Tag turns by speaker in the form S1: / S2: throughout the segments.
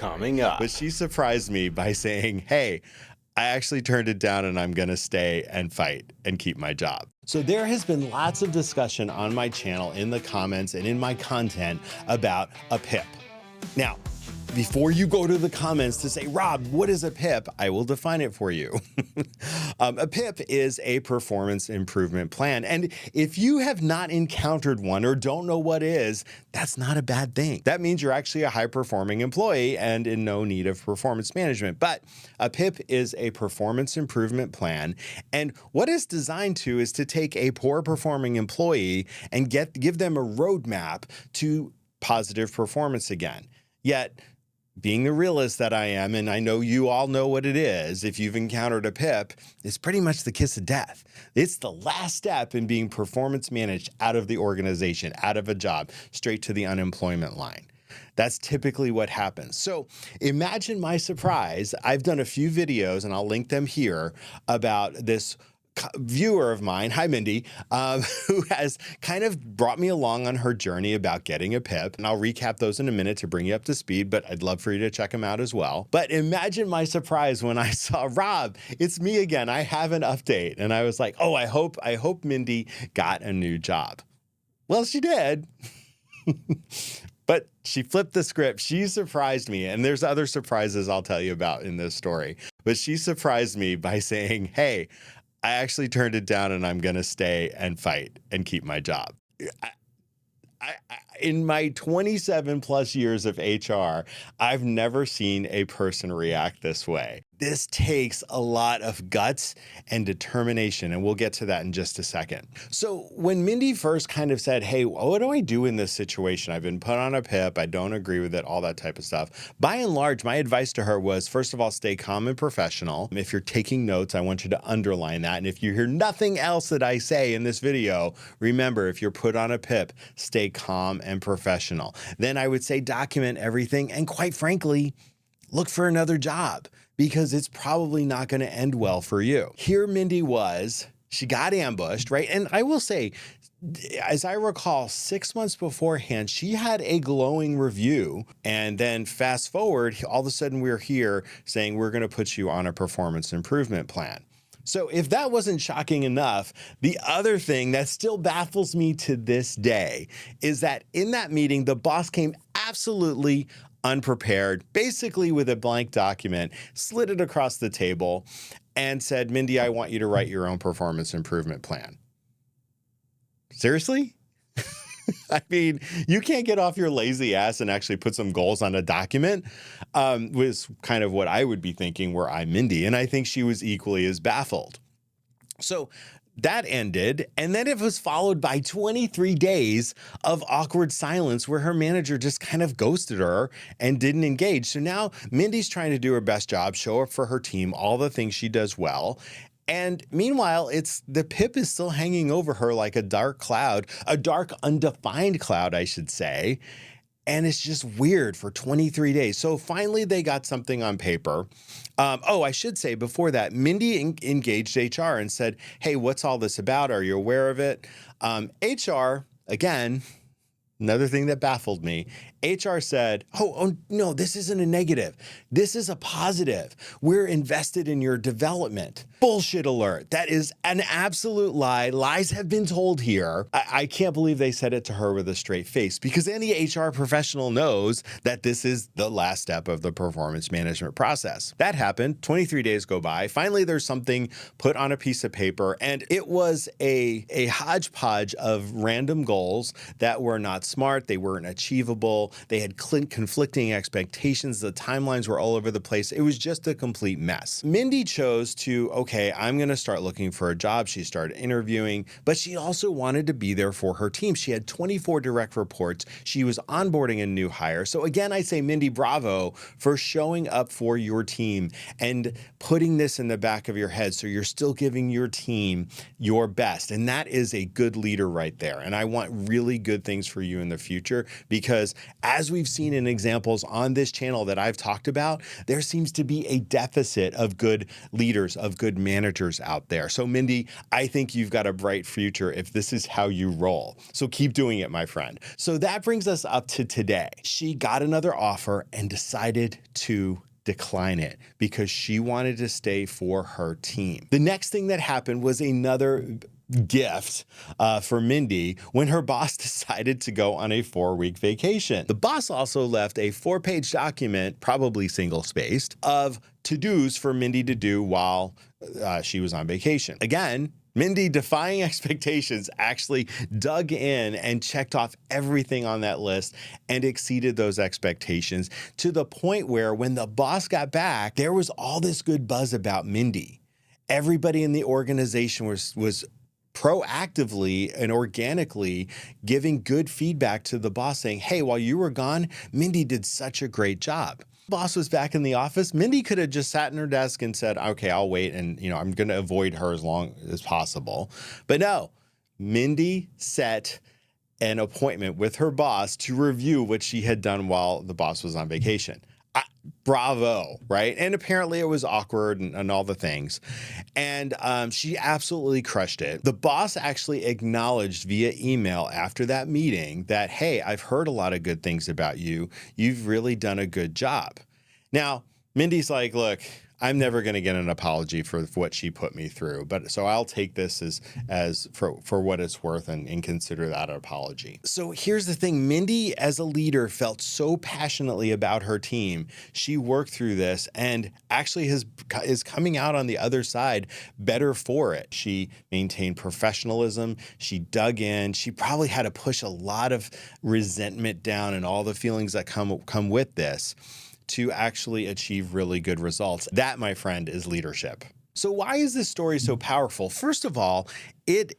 S1: Coming up.
S2: But she surprised me by saying, hey, I actually turned it down and I'm going to stay and fight and keep my job. So there has been lots of discussion on my channel, in the comments and in my content about a PIP. Now, before you go to the comments to say, Rob, what is a PIP? I will define it for you. A PIP is a performance improvement plan. And if you have not encountered one or don't know what it is, that's not a bad thing. That means you're actually a high-performing employee and in no need of performance management. But a PIP is a performance improvement plan. And what it's designed to is to take a poor-performing employee and give them a roadmap to positive performance again. Yet, being the realist that I am, and I know you all know what it is, if you've encountered a PIP, it's pretty much the kiss of death. It's the last step in being performance managed out of the organization, out of a job, straight to the unemployment line. That's typically what happens. So imagine my surprise. I've done a few videos, and I'll link them here, about this viewer of mine, hi Mindy, who has kind of brought me along on her journey about getting a PIP. And I'll recap those in a minute to bring you up to speed, but I'd love for you to check them out as well. But imagine my surprise when I saw, Rob, it's me again. I have an update. And I was like, oh, I hope Mindy got a new job. Well, she did. But she flipped the script. She surprised me. And there's other surprises I'll tell you about in this story. But she surprised me by saying, hey, I actually turned it down and I'm going to stay and fight and keep my job. In my 27 plus years of HR, I've never seen a person react this way. This takes a lot of guts and determination, and we'll get to that in just a second. So when Mindy first kind of said, hey, what do I do in this situation? I've been put on a PIP. I don't agree with it, all that type of stuff. By and large, my advice to her was, first of all, stay calm and professional. If you're taking notes, I want you to underline that. And if you hear nothing else that I say in this video, remember, if you're put on a PIP, stay calm and professional. Then I would say document everything. And quite frankly, look for another job, because it's probably not going to end well for you. Here Mindy was, she got ambushed, right? And I will say, as I recall, 6 months beforehand, she had a glowing review. And then fast forward, all of a sudden we're here saying we're going to put you on a performance improvement plan. So if that wasn't shocking enough, the other thing that still baffles me to this day is that in that meeting, the boss came absolutely unprepared, basically with a blank document, slid it across the table and said, Mindy, I want you to write your own performance improvement plan. Seriously? I mean, you can't get off your lazy ass and actually put some goals on a document, was kind of what I would be thinking were I Mindy. And I think she was equally as baffled. So that ended, and then it was followed by 23 days of awkward silence where her manager just kind of ghosted her and didn't engage. So now Mindy's trying to do her best job, show up for her team, all the things she does well. And meanwhile, the PIP is still hanging over her like a dark cloud, a dark undefined cloud, I should say. And it's just weird for 23 days. So finally, they got something on paper. I should say before that, Mindy engaged HR and said, hey, what's all this about? Are you aware of it? HR, again, another thing that baffled me, HR said, oh, no, this isn't a negative. This is a positive. We're invested in your development. Bullshit alert. That is an absolute lie. Lies have been told here. I can't believe they said it to her with a straight face, because any HR professional knows that this is the last step of the performance management process. That happened. 23 days go by. Finally, there's something put on a piece of paper, and it was a hodgepodge of random goals that were not smart. They weren't achievable. They had conflicting expectations. The timelines were all over the place. It was just a complete mess. Mindy chose to, okay, I'm going to start looking for a job. She started interviewing, but she also wanted to be there for her team. She had 24 direct reports. She was onboarding a new hire. So again, I say, Mindy, bravo for showing up for your team and putting this in the back of your head so you're still giving your team your best. And that is a good leader right there. And I want really good things for you in the future, because As we've seen in examples on this channel that I've talked about, there seems to be a deficit of good leaders, of good managers out there. So Mindy, I think you've got a bright future if this is how you roll. So keep doing it, my friend. So that brings us up to today. She got another offer and decided to decline it because she wanted to stay for her team. The next thing that happened was another gift for Mindy when her boss decided to go on a 4-week vacation. The boss also left a 4-page document, probably single-spaced, of to-dos for Mindy to do while she was on vacation. Again, Mindy, defying expectations, actually dug in and checked off everything on that list and exceeded those expectations to the point where when the boss got back, there was all this good buzz about Mindy. Everybody in the organization was proactively and organically giving good feedback to the boss saying, hey, while you were gone, Mindy did such a great job. Boss was back in the office. Mindy could have just sat in her desk and said, okay, I'll wait. And, I'm going to avoid her as long as possible. But no, Mindy set an appointment with her boss to review what she had done while the boss was on vacation. Bravo, right? And apparently it was awkward and all the things. And she absolutely crushed it. The boss actually acknowledged via email after that meeting that, hey, I've heard a lot of good things about you. You've really done a good job. Now, Mindy's like, look, I'm never going to get an apology for what she put me through. But so I'll take this as for what it's worth and consider that an apology. So here's the thing. Mindy, as a leader, felt so passionately about her team. She worked through this and actually is coming out on the other side better for it. She maintained professionalism. She dug in. She probably had to push a lot of resentment down and all the feelings that come with this to actually achieve really good results. That, my friend, is leadership. So why is this story so powerful? First of all, it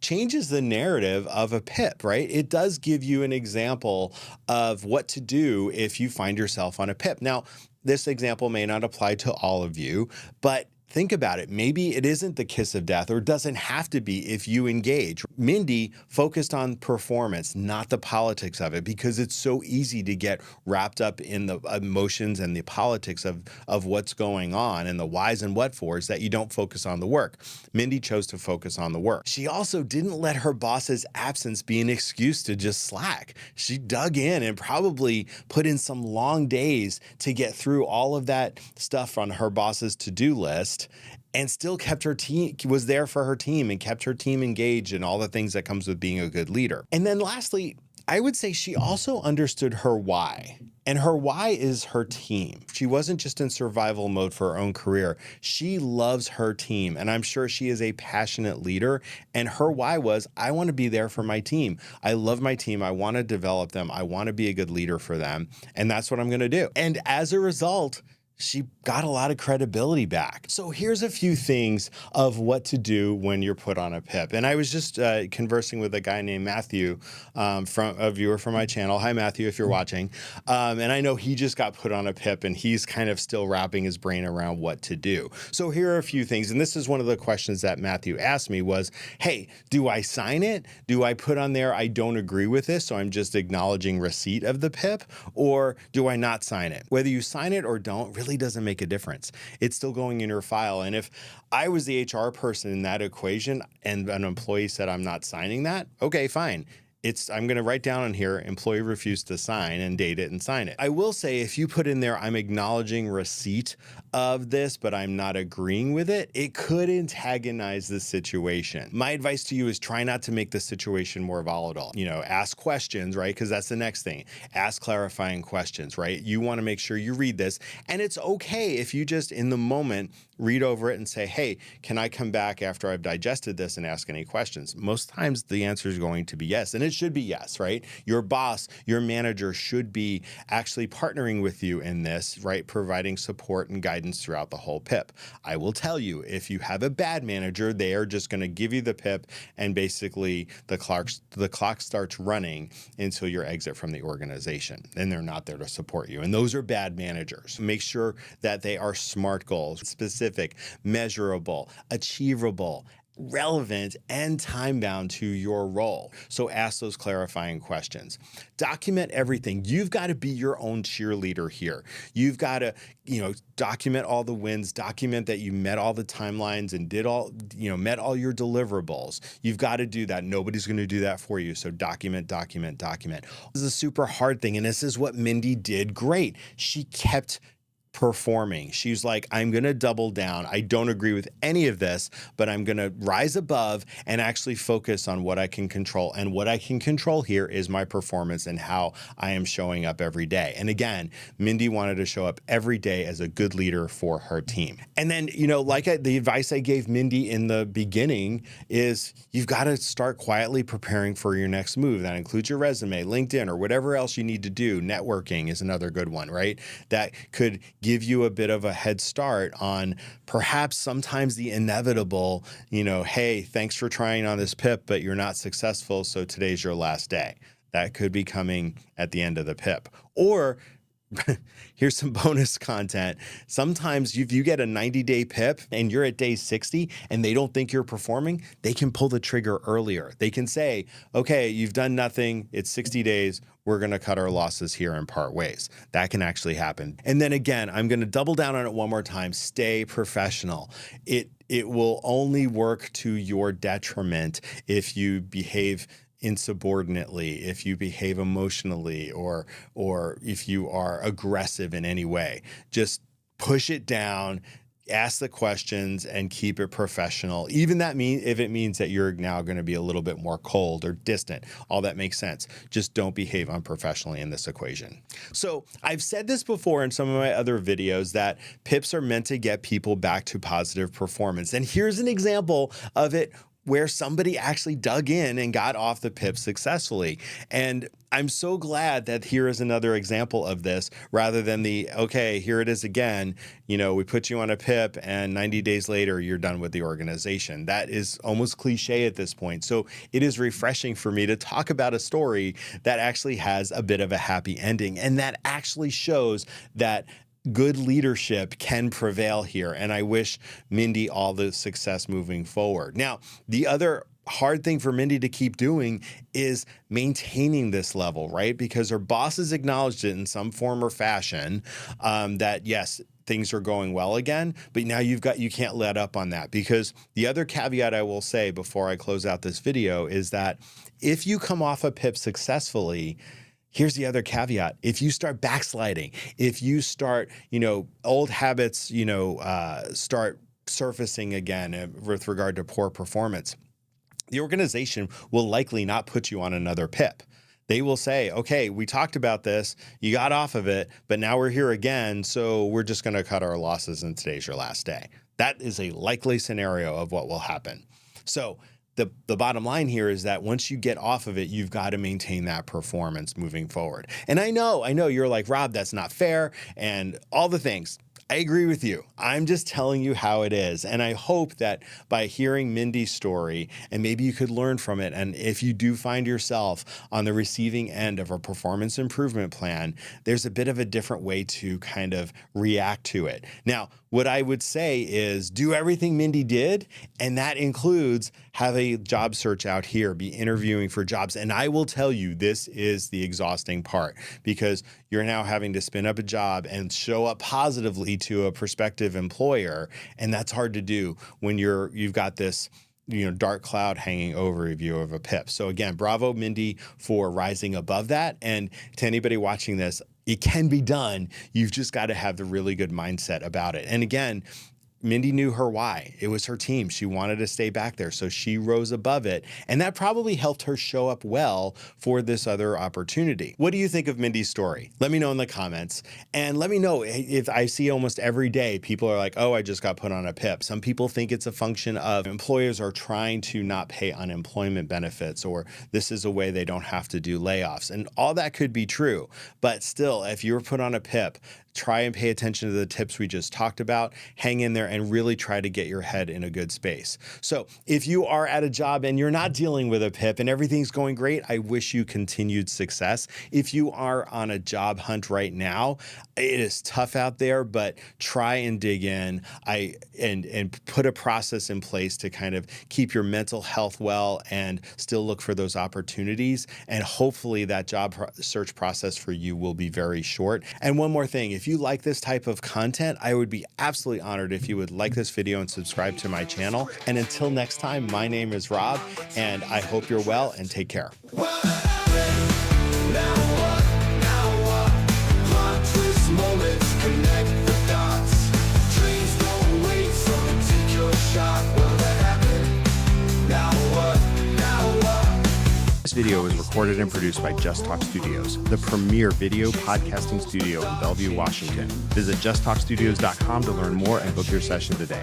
S2: changes the narrative of a PIP, right? It does give you an example of what to do if you find yourself on a PIP. Now, this example may not apply to all of you, but think about it. Maybe it isn't the kiss of death or doesn't have to be if you engage. Mindy focused on performance, not the politics of it, because it's so easy to get wrapped up in the emotions and the politics of what's going on and the whys and what fors that you don't focus on the work. Mindy chose to focus on the work. She also didn't let her boss's absence be an excuse to just slack. She dug in and probably put in some long days to get through all of that stuff on her boss's to-do list, and still kept her team, was there for her team and kept her team engaged and all the things that comes with being a good leader. And then lastly, I would say she also understood her why. And her why is her team. She wasn't just in survival mode for her own career. She loves her team. And I'm sure she is a passionate leader. And her why was, I want to be there for my team. I love my team. I want to develop them. I want to be a good leader for them. And that's what I'm going to do. And as a result, she got a lot of credibility back. So here's a few things of what to do when you're put on a PIP. And I was just conversing with a guy named Matthew, from a viewer from my channel. Hi, Matthew, if you're watching. And I know he just got put on a PIP and he's kind of still wrapping his brain around what to do. So here are a few things. And this is one of the questions that Matthew asked me was, hey, do I sign it? Do I put on there, I don't agree with this, so I'm just acknowledging receipt of the PIP? Or do I not sign it? Whether you sign it or don't really doesn't make a difference. It's still going in your file. And if I was the HR person in that equation and an employee said, I'm not signing that, okay, fine. I'm going to write down on here, employee refused to sign, and date it and sign it. I will say, if you put in there, I'm acknowledging receipt of this, but I'm not agreeing with it, it could antagonize the situation. My advice to you is try not to make the situation more volatile. Ask questions, right? Because that's the next thing. Ask clarifying questions, right? You want to make sure you read this. And it's okay if you just, in the moment, read over it and say, hey, can I come back after I've digested this and ask any questions? Most times the answer is going to be yes, and it should be yes, right? Your boss, your manager should be actually partnering with you in this, right? Providing support and guidance throughout the whole PIP. I will tell you, if you have a bad manager, they are just going to give you the PIP and basically the clock starts running until your exit from the organization, and they're not there to support you. And those are bad managers. Make sure that they are SMART goals, specific, measurable, achievable, relevant and time bound to your role. So ask those clarifying questions. Document everything. You've got to be your own cheerleader here. You've got to, document all the wins, document that you met all the timelines and met all your deliverables. You've got to do that. Nobody's going to do that for you. So document, document, document. This is a super hard thing. And this is what Mindy did great. She kept performing. She's like, I'm going to double down. I don't agree with any of this, but I'm going to rise above and actually focus on what I can control. And what I can control here is my performance and how I am showing up every day. And again, Mindy wanted to show up every day as a good leader for her team. And then, the advice I gave Mindy in the beginning is you've got to start quietly preparing for your next move. That includes your resume, LinkedIn, or whatever else you need to do. Networking is another good one, right? That could give you a bit of a head start on perhaps sometimes the inevitable, hey, thanks for trying on this PIP, but you're not successful, so today's your last day. That could be coming at the end of the PIP. Or here's some bonus content. Sometimes if you get a 90-day PIP and you're at day 60 and they don't think you're performing, they can pull the trigger earlier. They can say, okay, you've done nothing. It's 60 days. We're going to cut our losses here and part ways. That can actually happen. And then again, I'm going to double down on it one more time. Stay professional. It will only work to your detriment if you behave insubordinately, if you behave emotionally, or if you are aggressive in any way. Just push it down, ask the questions, and keep it professional. Even if it means that you're now going to be a little bit more cold or distant, all that makes sense. Just don't behave unprofessionally in this equation. So I've said this before in some of my other videos that PIPs are meant to get people back to positive performance. And here's an example of it where somebody actually dug in and got off the PIP successfully. And I'm so glad that here is another example of this rather than okay, here it is again, we put you on a PIP and 90 days later, you're done with the organization. That is almost cliche at this point. So it is refreshing for me to talk about a story that actually has a bit of a happy ending and that actually shows that good leadership can prevail here. And I wish Mindy all the success moving forward. Now, the other hard thing for Mindy to keep doing is maintaining this level, right? Because her bosses acknowledged it in some form or fashion that yes, things are going well again, but now you can't let up on that, because the other caveat I will say before I close out this video is that if you come off a PIP successfully, here's the other caveat. If you start backsliding, if you start, old habits, start surfacing again with regard to poor performance, the organization will likely not put you on another PIP. They will say, okay, we talked about this, you got off of it, but now we're here again, so we're just going to cut our losses and today's your last day. That is a likely scenario of what will happen. So the bottom line here is that once you get off of it, you've got to maintain that performance moving forward. And I know you're like, Rob, that's not fair, and all the things. I agree with you. I'm just telling you how it is. And I hope that by hearing Mindy's story, and maybe you could learn from it, and if you do find yourself on the receiving end of a performance improvement plan, there's a bit of a different way to kind of react to it. Now, what I would say is do everything Mindy did, and that includes have a job search out here, be interviewing for jobs. And I will tell you, this is the exhausting part, because you're now having to spin up a job and show up positively to a prospective employer. And that's hard to do when you've got this dark cloud hanging over a view of a PIP. So again, bravo, Mindy, for rising above that. And to anybody watching this, it can be done. You've just got to have the really good mindset about it. And again, Mindy knew her why. It was her team. She wanted to stay back there, so she rose above it. And that probably helped her show up well for this other opportunity. What do you think of Mindy's story? Let me know in the comments. And let me know if I see almost every day people are like, oh, I just got put on a PIP. Some people think it's a function of employers are trying to not pay unemployment benefits, or this is a way they don't have to do layoffs. And all that could be true. But still, if you're put on a PIP, try and pay attention to the tips we just talked about, hang in there, and really try to get your head in a good space. So if you are at a job and you're not dealing with a PIP and everything's going great, I wish you continued success. If you are on a job hunt right now, it is tough out there, but try and dig in and put a process in place to kind of keep your mental health well and still look for those opportunities. And hopefully that job search process for you will be very short. And one more thing, if you like this type of content, I would be absolutely honored if you would like this video and subscribe to my channel. And until next time, my name is Rob, and I hope you're well and take care.
S1: Moments connect the dots. Trains don't wait, so take your shot. Will that happen? Now what? Now what?
S2: This video was recorded and produced by Just Talk Studios, the premier video podcasting studio in Bellevue, Washington. Visit justtalkstudios.com to learn more and book your session today.